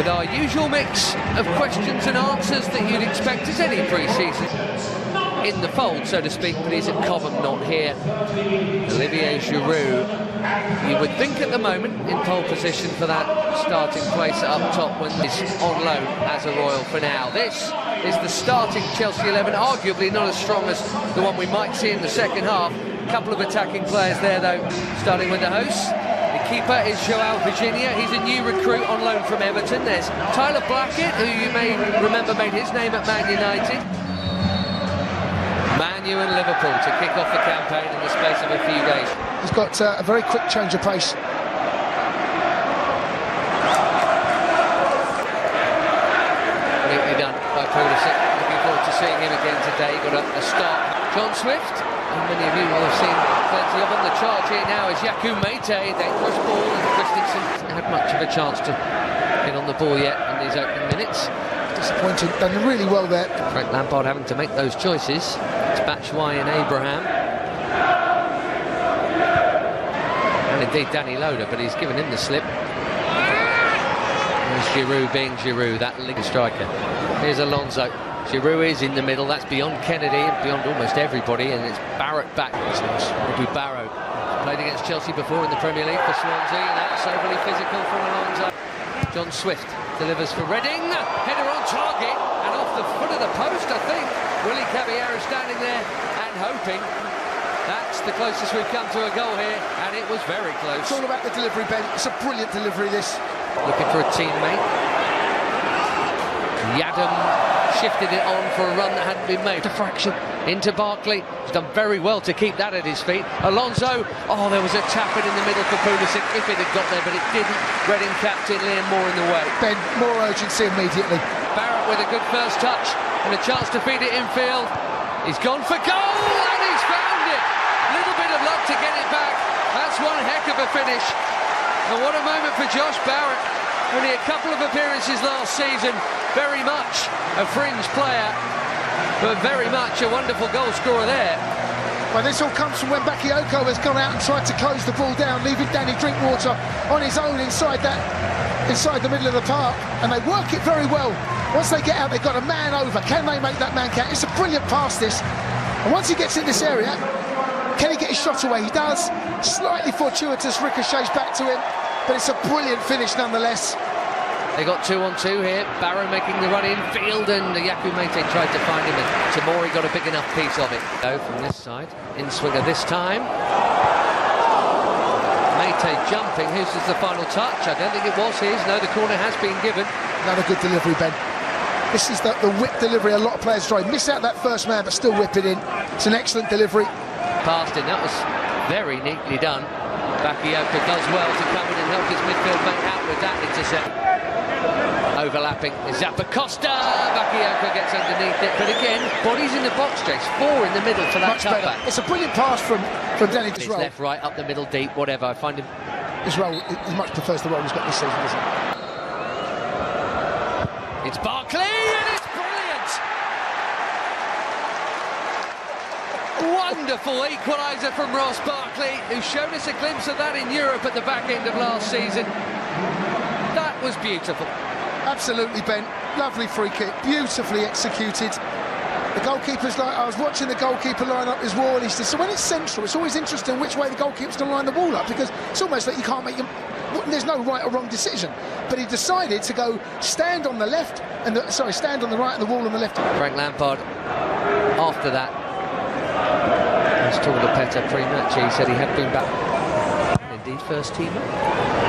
with our usual mix of questions and answers that you'd expect as any pre-season in the fold, so to speak, but he's at Cobham, not here. Olivier Giroud, you would think at the moment in pole position for that starting place up top when he's on loan as a Royal for now. This is the starting Chelsea 11, arguably not as strong as the one we might see in the second half. A couple of attacking players there though, starting with the hosts. The keeper is Joao Virginia. He's a new recruit on loan from Everton. There's Tyler Blackett, who you may remember made his name at Man United. Man U and Liverpool to kick off the campaign in the space of a few days. He's got a very quick change of pace. Neatly done by Pulisic. Looking forward to seeing him again today. Got a start. John Swift, and many of you will have seen plenty of on the charge here now, is Yakou Meite. Dangerous ball, and Christensen hasn't had much of a chance to get on the ball yet in these opening minutes. Disappointing, done really well there. Frank Lampard having to make those choices. It's Batshuayi and Abraham. And indeed Danny Loader, but he's given him the slip. There's Giroud being Giroud, that link striker. Here's Alonso. Giroud is in the middle, that's beyond Kennedy and beyond almost everybody, and it's Barrett back. It'll be Barrow. Played against Chelsea before in the Premier League for Swansea, and that's overly physical from Alonso. John Swift delivers for Reading. Header on target and off the foot of the post, I think. Willy Caballero standing there and hoping. That's the closest we've come to a goal here, and it was very close. It's all about the delivery, Ben. It's a brilliant delivery, this. Looking for a teammate. Yadam shifted it on for a run that hadn't been made. Defraction into Barkley. He's done very well to keep that at his feet. Alonso. Oh, there was a tap-in in the middle for Pulisic if it had got there, but it didn't. Reading captain Liam Moore in the way. Ben, more urgency immediately. Barrett with a good first touch and a chance to feed it infield. He's gone for goal and he's found it. Little bit of luck to get it back. That's one heck of a finish. And what a moment for Josh Barrett. Only a couple of appearances last season. Very much a fringe player, but very much a wonderful goal scorer there. Well, this all comes from when Bakayoko has gone out and tried to close the ball down, leaving Danny Drinkwater on his own inside the middle of the park, and they work it very well. Once they get out, they've got a man over. Can they make that man count? It's a brilliant pass, this. And once he gets in this area, can he get his shot away? He does. Slightly fortuitous ricochets back to him, but it's a brilliant finish nonetheless. They got 2-on-2 here. Barrow making the run in field, and Yakou Meite tried to find him, and Tamori got a big enough piece of it. Go from this side, in swinger this time. Meite jumping. Who's the final touch? I don't think it was his. No, the corner has been given. Another good delivery, Ben. This is the whip delivery. A lot of players try. Miss out that first man, but still whip it in. It's an excellent delivery. Past him. That was very neatly done. Bakayoko does well to come in and help his midfield mate out with that intercept. Overlapping is Zappacosta. Bakayoko gets underneath it, but again, bodies in the box, Jace. 4 in the middle for that cutback. It's a brilliant pass from Danny It's Israel. left, right, up the middle, deep, whatever. I find him. Israel, he much prefers the role he's got this season, doesn't he? It's Barkley, and it's brilliant. Wonderful equaliser from Ross Barkley, who showed us a glimpse of that in Europe at the back end of last season. That was beautiful. Absolutely, Ben. Lovely free kick, beautifully executed. The goalkeeper's like, I was watching the goalkeeper line up his wall. He said, so when it's central, it's always interesting which way the goalkeeper's going to line the wall up, because it's almost like you can't make there's no right or wrong decision. But he decided to go stand on the left and stand on the right and the wall on the left. Frank Lampard, after that, was talking to Petter pre-match. He said he had been back. Indeed, first teamer.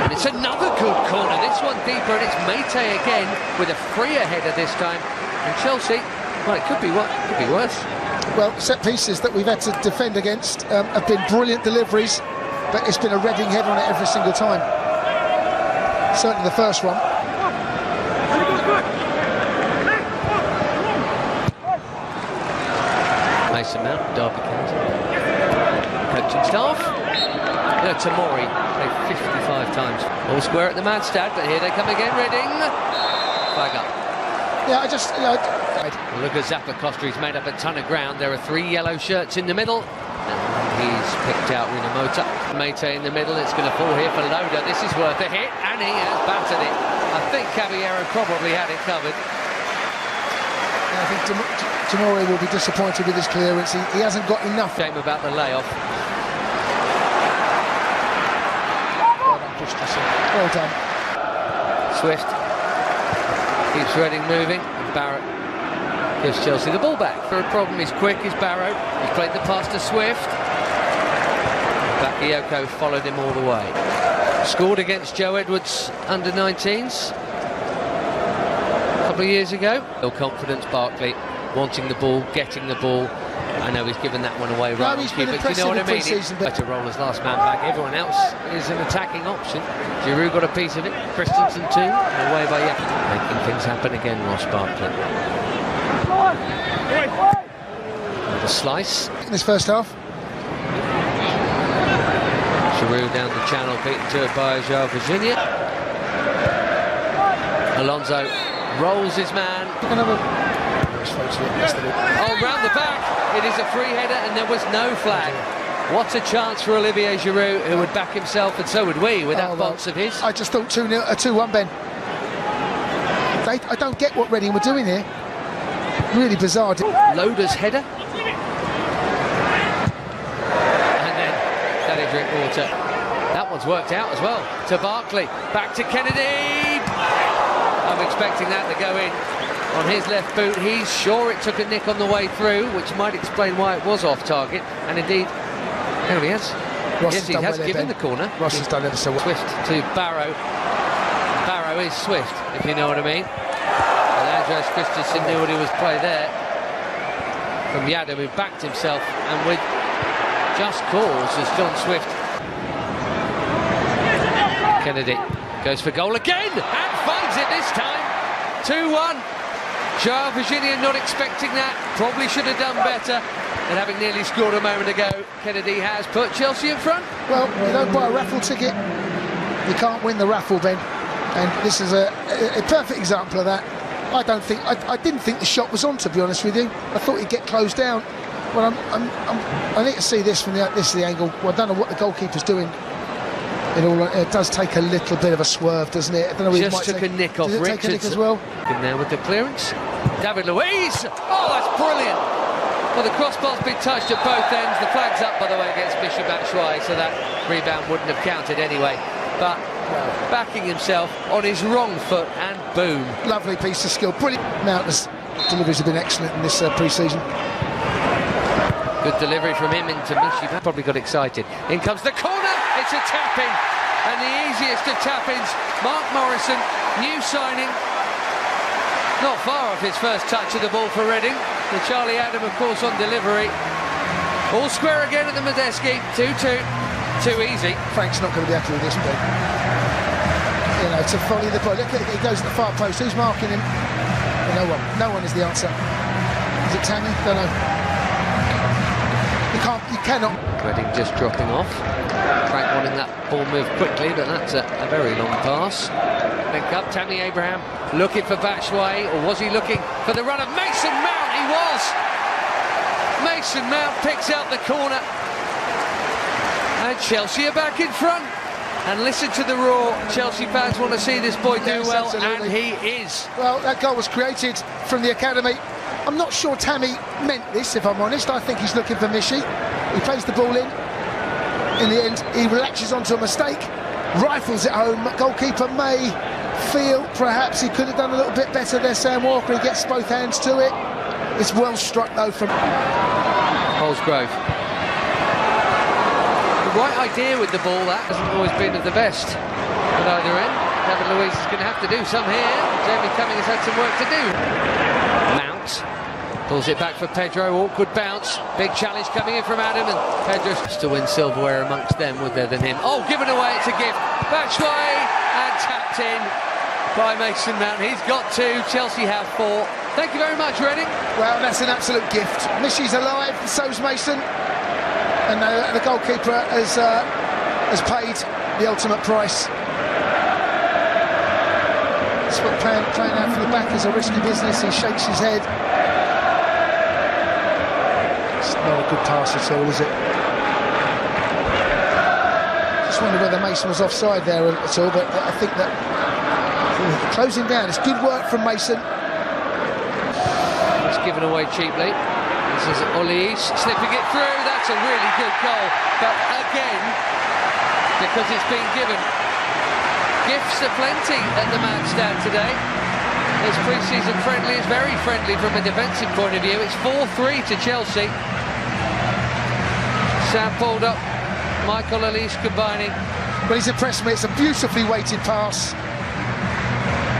And it's another good corner. This one deeper, and it's Meite again with a freer header this time. And Chelsea, well, it could be worse. Well, set pieces that we've had to defend against have been brilliant deliveries, but it's been a Reading head on it every single time. Certainly the first one. Mason Mount, Derby County. Coaching staff. Tamori played 55 times. All square at the Madstad, but here they come again, Reading. Flag up. Yeah, I just... Look at Zappacosta, he's made up a ton of ground. There are 3 yellow shirts in the middle. he's picked out Rinomhota. Mate in the middle, it's going to fall here for Loda. This is worth a hit, and he has battered it. I think Caballero probably had it covered. I think Tomori will be disappointed with his clearance. He hasn't got enough. Shame about the layoff. Well done, Christensen. Well done. Swift keeps Reading moving. Barrett gives Chelsea the ball back. For a problem, he's quick, he's Barrow. He's played the pass to Swift. Bakayoko followed him all the way. Scored against Joe Edwards under-19s a couple of years ago. Real confidence, Barkley, wanting the ball, getting the ball. I know he's given that one away right. He's been impressive, you know what I mean? Pre-season, Better roll as last man back. Everyone else is an attacking option. Giroud got a piece of it. Christensen too. Away by Yap. Making things happen again, Ross Barkley. Another slice. In this first half. Giroud down the channel, beaten to it by João Virginia. Alonso rolls his man. Oh, round the back. It is a free header and there was no flag. What a chance for Olivier Giroud, who would back himself, and so would we, with that bounce of his. I just thought 2-1, Ben. I don't get what Reading were doing here. Really bizarre. Loda's header. And then Danny Drinkwater. That one's worked out as well. To Barkley. Back to Kennedy. I'm expecting that to go in on his left boot. He's sure it took a nick on the way through, which might explain why it was off target. And indeed, there he has. Yes, he has given the corner. Ross has done ever so well. Swift to Barrow. Barrow is Swift, if you know what I mean. And Andreas Christensen knew what he was playing there. From Yadam, who backed himself, and with just cause as John Swift. Kennedy goes for goal again, and finds it this time. 2-1. João Virginia not expecting that. Probably should have done better. And having nearly scored a moment ago, Kennedy has put Chelsea in front. Well, you don't buy a raffle ticket, you can't win the raffle, Ben. And this is a perfect example of that. I didn't think the shot was on, to be honest with you. I thought he'd get closed down. Well, I need to see this from the angle. Well, I don't know what the goalkeeper's doing. It does take a little bit of a swerve, doesn't it? I don't know. Just took a nick off Richards. Take a nick as well. In there with the clearance. David Luiz. Oh, that's brilliant. Well, the crossbar's been touched at both ends. The flag's up, by the way, against Michy Batshuayi, so that rebound wouldn't have counted anyway. But backing himself on his wrong foot, and boom. Lovely piece of skill. Brilliant. Mountain's deliveries have been excellent in this pre-season. Good delivery from him into Michy. Probably got excited. In comes the corner. It's a tap-in. And the easiest of tap-ins. Mark Morrison, new signing. Not far off his first touch of the ball for Reading. The Charlie Adam, of course, on delivery. All square again at the Medeski. 2-2. Too easy. Frank's not going to be happy with this, Ben. You know, to volley the ball. Look, he goes to the far post. Who's marking him? Well, no one. No one is the answer. Is it Tammy? Don't know. You cannot. Reading just dropping off. Frank wanting that ball move quickly, but that's a very long pass. Link up, Tammy Abraham looking for Batshuayi, or was he looking for the run of Mason Mount? He was! Mason Mount picks out the corner. And Chelsea are back in front. And listen to the roar. Chelsea fans want to see this boy do well, absolutely. And he is. Well, that goal was created from the academy. I'm not sure Tammy meant this, if I'm honest. I think he's looking for Michy. He plays the ball in. In the end, he latches onto a mistake, rifles it home. Goalkeeper may feel perhaps he could have done a little bit better there, Sam Walker. He gets both hands to it. It's well struck, though, from Holsgrove. The right idea with the ball, that hasn't always been of the best at either end. David Luiz is going to have to do some here. Jamie Cumming has had some work to do. Mount pulls it back for Pedro. Awkward bounce. Big challenge coming in from Adam, and Pedro to win silverware amongst them, would there than him. Oh, given away, it's a gift. Batshuayi, and tapped in by Mason Mount. He's got 2. Chelsea have 4. Thank you very much, Reading. Well, that's an absolute gift. Michy's alive, so's Mason. And the goalkeeper has paid the ultimate price. That's what playing out from the back is a risky business. He shakes his head. It's not a good pass at all, is it? just wondered whether Mason was offside there at all, but I think that closing down. It's good work from Mason. It's given away cheaply. This is Olise slipping it through. That's a really good goal, but again, because it's been given, gifts aplenty at the match stand today. This pre-season friendly is very friendly from a defensive point of view. It's 4-3 to Chelsea. Sam pulled up, Michael Olise combining. Well, he's impressed me. It's a beautifully weighted pass.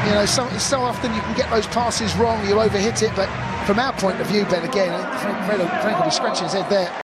You know, so often you can get those passes wrong, you overhit it, but from our point of view, Ben, again, Frank will be scratching his head there.